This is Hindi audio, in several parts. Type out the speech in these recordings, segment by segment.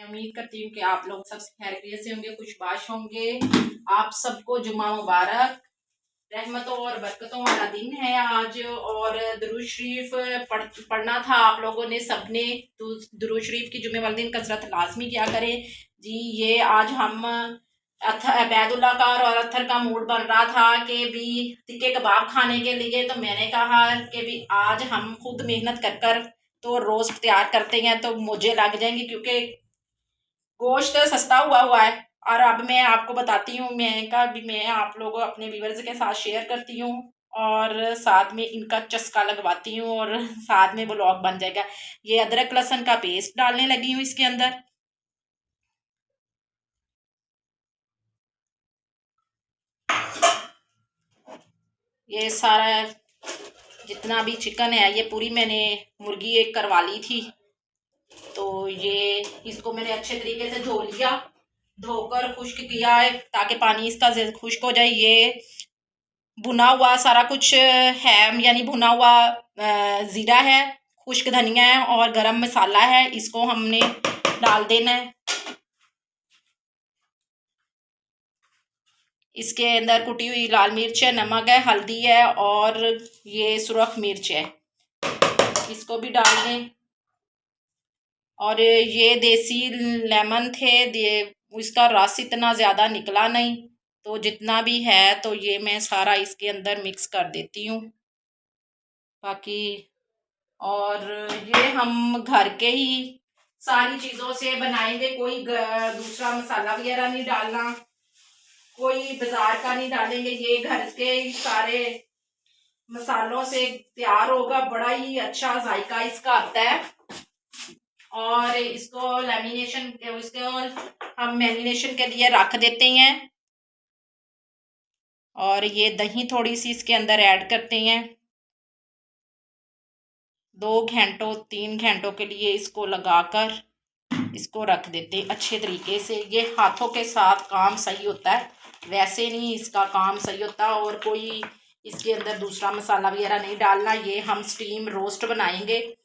उम्मीद करती हूँ कि आप लोग सब खैरियत से होंगे, खुशबाश होंगे। आप सबको जुम्मा मुबारक। रहमतों और बरकतों वाला दिन है आज और दुरूद शरीफ पढ़ना था आप लोगों ने सबने। दुरूद शरीफ की जुम्मे वाले दिन कसरत लाजमी किया करें जी। ये आज हम बैदुल्ला का और अत्थर का मूड बन रहा था कि भी तिक्के कबाब खाने के लिए, तो मैंने कहा कि भी आज हम खुद मेहनत कर कर तो रोस्ट तैयार करते हैं तो मुझे लग जाएंगे, क्योंकि गोश्त सस्ता हुआ है। और अब मैं आपको बताती हूँ, मैं आप लोगों अपने व्यूअर्स के साथ शेयर करती हूँ और साथ में इनका चस्का लगवाती हूँ और साथ में ब्लॉग बन जाएगा। ये अदरक लहसुन का पेस्ट डालने लगी हूँ इसके अंदर। ये सारा जितना भी चिकन है, ये पूरी मैंने मुर्गी एक करवा ली थी, तो ये इसको मैंने अच्छे तरीके से धो लिया, धोकर खुश्क किया है ताकि पानी इसका खुश्क हो जाए। ये भुना हुआ सारा कुछ है, यानी भुना हुआ ज़ीरा है, खुश्क धनिया है और गरम मसाला है। इसको हमने डाल देना है। इसके अंदर कुटी हुई लाल मिर्च है, नमक है, हल्दी है और ये सुरख मिर्च है, इसको भी डाल दें। और ये देसी लेमन थे, इसका रस इतना ज़्यादा निकला नहीं, तो जितना भी है तो ये मैं सारा इसके अंदर मिक्स कर देती हूँ बाकी। और ये हम घर के ही सारी चीज़ों से बनाएंगे, कोई दूसरा मसाला वगैरह नहीं डालना, कोई बाजार का नहीं डालेंगे, ये घर के ही सारे मसालों से तैयार होगा। बड़ा ही अच्छा जायका इसका आता है। और इसको हम मैरिनेशन के लिए रख देते हैं। और ये दही थोड़ी सी इसके अंदर ऐड करते हैं। 2 घंटों 3 घंटों के लिए इसको लगाकर इसको रख देते हैं अच्छे तरीके से। ये हाथों के साथ काम सही होता है, वैसे नहीं इसका काम सही होता। और कोई इसके अंदर दूसरा मसाला वगैरह नहीं डालना। ये हम स्टीम रोस्ट बनाएंगे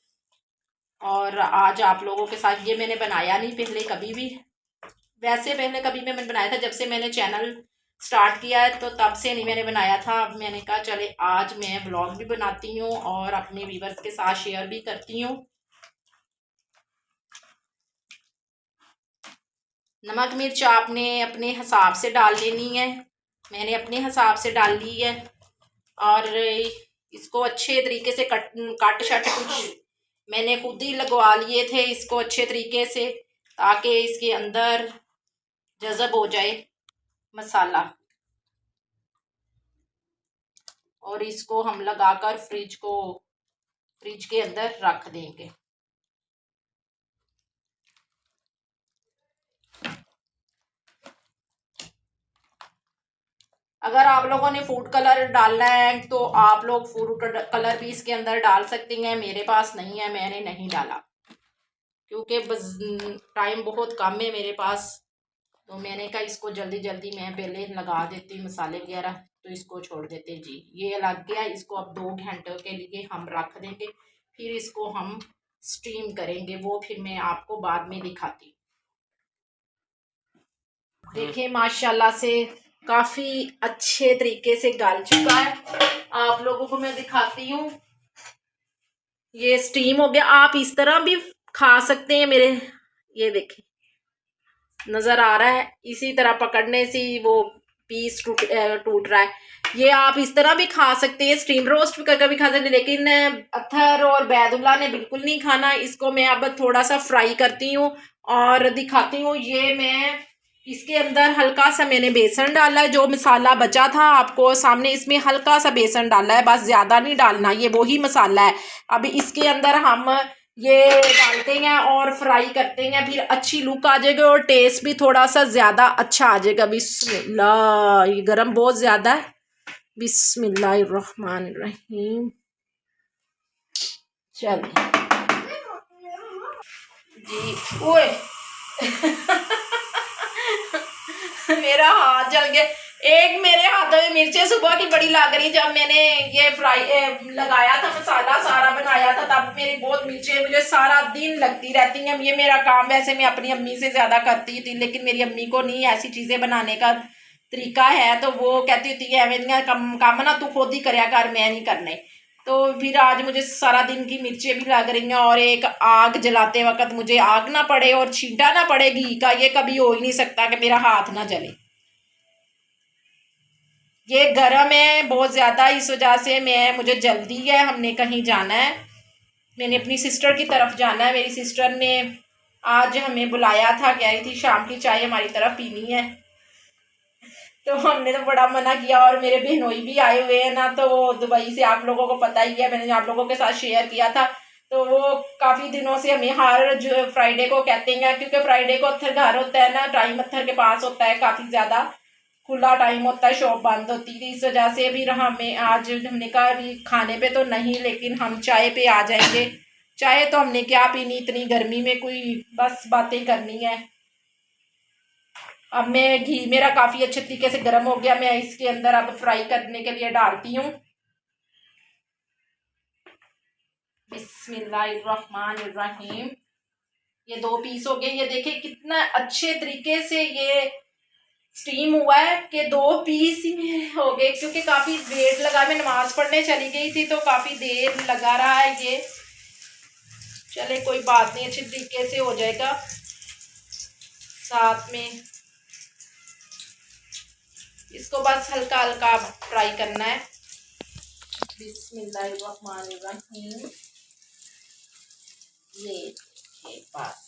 और आज आप लोगों के साथ, ये मैंने बनाया नहीं पहले कभी भी, वैसे पहले कभी मैंने बनाया था जब से मैंने चैनल स्टार्ट किया है, तो तब से नहीं मैंने बनाया था। अब मैंने कहा चले आज मैं ब्लॉग भी बनाती हूँ और अपने व्यूअर्स के साथ शेयर भी करती हूँ। नमक मिर्च आपने अपने हिसाब से डाल लेनी है, मैंने अपने हिसाब से डाल ली है। और इसको अच्छे तरीके से कट शट कुछ मैंने खुद ही लगवा लिए थे इसको अच्छे तरीके से, ताकि इसके अंदर जज़ब हो जाए मसाला। और इसको हम लगाकर फ्रिज के अंदर रख देंगे। अगर आप लोगों ने फूड कलर डालना है तो आप लोग फूड कलर भी इसके अंदर डाल सकती हैं। मेरे पास नहीं है, मैंने नहीं डाला क्योंकि टाइम बहुत कम है मेरे पास, तो मैंने कहा इसको जल्दी जल्दी मैं पहले लगा देती मसाले वगैरह, तो इसको छोड़ देते जी। ये लग गया, इसको अब 2 घंटों के लिए हम रख देंगे, फिर इसको हम स्टीम करेंगे, वो फिर मैं आपको बाद में दिखाती। देखिए माशाल्लाह से काफ़ी अच्छे तरीके से गल चुका है। आप लोगों को मैं दिखाती हूँ, ये स्टीम हो गया। आप इस तरह भी खा सकते हैं, मेरे ये देखें नज़र आ रहा है, इसी तरह पकड़ने से वो पीस टूट रहा है। ये आप इस तरह भी खा सकते हैं, स्टीम रोस्ट करके भी खा सकते हैं, लेकिन अत्थर और बैदुल्ला ने बिल्कुल नहीं खाना। इसको मैं अब थोड़ा सा फ्राई करती हूँ और दिखाती हूँ। ये मैं इसके अंदर हल्का सा मैंने बेसन डाला है, जो मसाला बचा था आपको सामने, इसमें हल्का सा बेसन डाला है, बस ज़्यादा नहीं डालना, ये वही मसाला है। अब इसके अंदर हम ये डालते हैं और फ्राई करते हैं, फिर अच्छी लुक आ जाएगी और टेस्ट भी थोड़ा सा ज़्यादा अच्छा आ जाएगा। बिस्मिल्लाह, ये गरम बहुत ज़्यादा है। बिस्मिल्लाहिर्रहमानिर्रहीम। चलिए जी। ओए मेरा हाथ जल गया। एक मेरे हाथों में मिर्चें सुबह की बड़ी लग रही, जब मैंने ये फ्राई लगाया था मसाला सारा बनाया था, तब मेरी बहुत मिर्चें मुझे सारा दिन लगती रहती हैं। ये मेरा काम वैसे मैं अपनी अम्मी से ज़्यादा करती थी, लेकिन मेरी अम्मी को नहीं ऐसी चीज़ें बनाने का तरीका है, तो वो कहती होती है एवं काम ना तू खुद ही करया कर, मैं नहीं करने। तो फिर आज मुझे सारा दिन की मिर्चें भी लग रही हैं, और एक आग जलाते वक्त मुझे आग ना पड़े और छींटा ना पड़े घी का, ये कभी हो ही नहीं सकता कि मेरा हाथ ना जले। ये गर्म है बहुत ज़्यादा, इस वजह से मुझे जल्दी है, हमने कहीं जाना है, मैंने अपनी सिस्टर की तरफ जाना है। मेरी सिस्टर ने आज हमें बुलाया था, कह रही थी शाम की चाय हमारी तरफ पीनी है, तो हमने तो बड़ा मना किया। और मेरे बहनोई भी आए हुए हैं ना, तो वो दुबई से, आप लोगों को पता ही है, मैंने आप लोगों के साथ शेयर किया था। तो वो काफ़ी दिनों से हमें हर जो फ्राइडे को कहते हैं, क्योंकि फ्राइडे को अत्थर घर होता है ना, टाइम अत्थर के पास होता है, काफ़ी ज़्यादा खुला टाइम होता है, शॉप बंद होती थी, इस वजह से भी हमें आज हमने कहा भी खाने पे तो नहीं, लेकिन हम चाय पे आ जाएंगे। चाय तो हमने क्या पीनी इतनी गर्मी में, कोई बस बातें करनी है। अब मैं घी मेरा काफ़ी अच्छे तरीके से गर्म हो गया, मैं इसके अंदर अब फ्राई करने के लिए डालती हूँ। बिस्मिल्लाहिर्रहमानिर्रहीम। ये 2 पीस हो गए, ये देखिए कितना अच्छे तरीके से ये स्टीम हुआ है कि 2 पीस ही मेरे हो गए, क्योंकि काफ़ी देर लगा, मैं नमाज पढ़ने चली गई थी तो काफ़ी देर लगा रहा है ये। चले कोई बात नहीं, अच्छे तरीके से हो जाएगा। साथ में इसको बस हल्का हल्का फ्राई करना है। बिस्मिल्लाहिर्रहमानिर्रहीम। ये देखिए बस,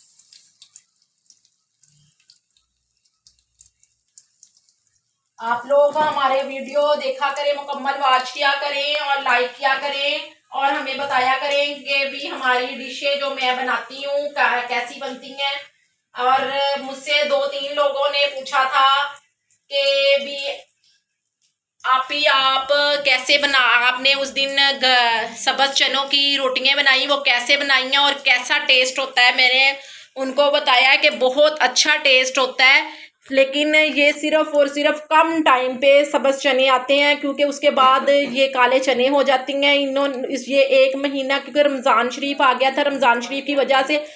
आप लोग हमारे वीडियो देखा करें, मुकम्मल वॉच किया करें और लाइक किया करें, और हमें बताया करें कि भी हमारी डिशें जो मैं बनाती हूँ कैसी बनती हैं। और मुझसे 2-3 लोगों ने पूछा था कि भी आप कैसे बना, आपने उस दिन सब्ज़ चनों की रोटियां बनाई, वो कैसे बनाई हैं और कैसा टेस्ट होता है। मैंने उनको बताया कि बहुत अच्छा टेस्ट होता है, लेकिन ये सिर्फ़ और सिर्फ कम टाइम पे सब्ज़ चने आते हैं, क्योंकि उसके बाद ये काले चने हो जाती हैं। ये 1 महीना, क्योंकि रमज़ान शरीफ आ गया था, रमज़ान शरीफ की वजह से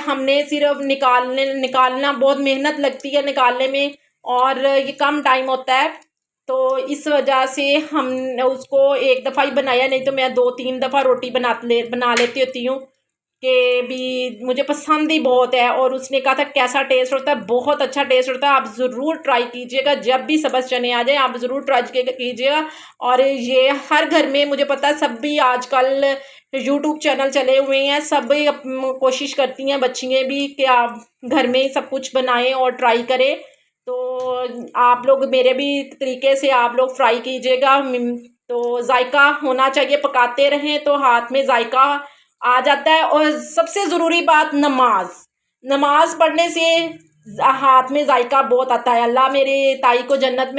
हमने सिर्फ निकालना बहुत मेहनत लगती है निकालने में, और ये कम टाइम होता है, तो इस वजह से हम उसको एक दफ़ा ही बनाया, नहीं तो मैं 2-3 दफ़ा रोटी बना लेती होती हूँ, कि भी मुझे पसंद ही बहुत है। और उसने कहा था कैसा टेस्ट होता है, बहुत अच्छा टेस्ट होता है, आप ज़रूर ट्राई कीजिएगा, जब भी सब्ज़ चने आ जाए आप ज़रूर ट्राई कीजिएगा। और ये हर घर में, मुझे पता है सब भी आजकल यूट्यूब चैनल चले हुए हैं, सब कोशिश करती हैं बच्चियाँ भी कि आप घर में सब कुछ बनाएं और ट्राई करें। तो आप लोग मेरे भी तरीके से आप लोग फ्राई कीजिएगा, तो जायका होना चाहिए, पकाते रहें तो हाथ में जायका आ जाता है। और सबसे ज़रूरी बात, नमाज पढ़ने से हाथ में जायका बहुत आता है। अल्लाह मेरे ताई को जन्नत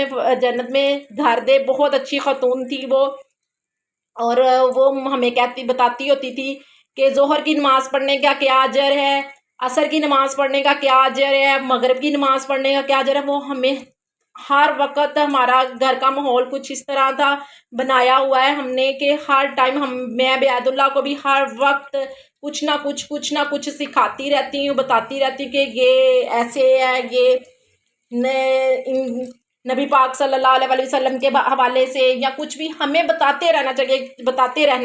में घर दे, बहुत अच्छी खतून थी वो, और वो हमें बताती होती थी कि जोहर की नमाज़ पढ़ने का क्या अजर है, असर की नमाज़ पढ़ने का क्या अजर है, मगरिब की नमाज़ पढ़ने का क्या अजर है। वो हमें हर वक्त, हमारा घर का माहौल कुछ इस तरह था बनाया हुआ है हमने कि हर टाइम मैं बेअदुल्ला को भी हर वक्त कुछ ना कुछ सिखाती रहती हूँ, बताती रहती हूँ कि ये ऐसे है, ये नबी पाक सल्लल्लाहु अलैहि वसल्लम के हवाले से, या कुछ भी हमें बताते रहना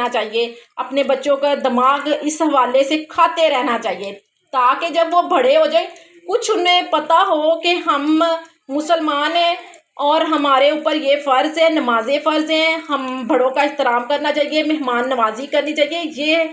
चाहिए। अपने बच्चों का दिमाग इस हवाले से खाते रहना चाहिए, ताकि जब वो बड़े हो जाए कुछ उन्हें पता हो कि हम मुसलमान हैं और हमारे ऊपर ये फ़र्ज़ है, नमाज़ें फ़र्ज़ हैं, हम बड़ों का एहतराम करना चाहिए, मेहमान नवाजी करनी चाहिए। ये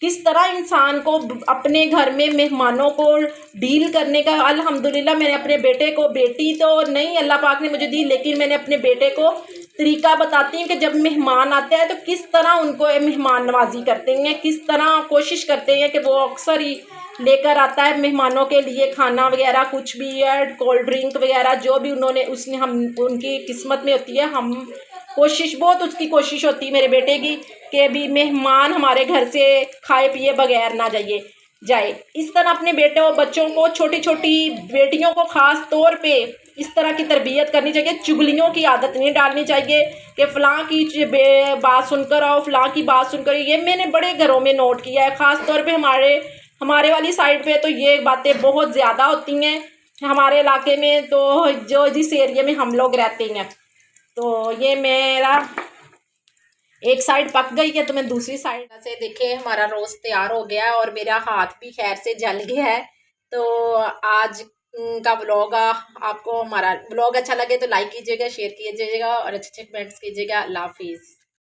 किस तरह इंसान को अपने घर में मेहमानों को डील करने का, अल्हम्दुलिल्लाह मैंने अपने बेटे को, बेटी तो नहीं अल्लाह पाक ने मुझे दी, लेकिन मैंने अपने बेटे को तरीका बताती हूँ कि जब मेहमान आते हैं तो किस तरह उनको मेहमान नवाजी करते हैं, किस तरह कोशिश करते हैं कि वो अक्सर ही लेकर आता है मेहमानों के लिए खाना वगैरह, कुछ भी है, कोल्ड ड्रिंक वगैरह, जो भी उसने हम उनकी किस्मत में होती है। हम बहुत उसकी कोशिश होती है मेरे बेटे की कि भी मेहमान हमारे घर से खाए पिए बगैर ना जाए। इस तरह अपने बेटे और बच्चों को, छोटी छोटी बेटियों को ख़ास तौर पे इस तरह की तरबियत करनी चाहिए। चुगलियों की आदत नहीं डालनी चाहिए कि फ़लाँ की बात सुनकर आओ, फ़लाँ की बात सुनकर। ये मैंने बड़े घरों में नोट किया है, ख़ास तौर पे हमारे वाली साइड पे तो ये बातें बहुत ज़्यादा होती हैं हमारे इलाके में, तो जो जिस एरिया में हम लोग रहते हैं। तो ये मेरा एक साइड पक गई है तो मैं दूसरी साइड से, देखें हमारा रोस्ट तैयार हो गया है और मेरा हाथ भी खैर से जल गया है। तो आज का व्लॉग, आपको हमारा व्लॉग अच्छा लगे तो लाइक कीजिएगा, शेयर कीजिएगा और अच्छे अच्छे कमेंट्स कीजिएगा। अल्लाह हाफिज़।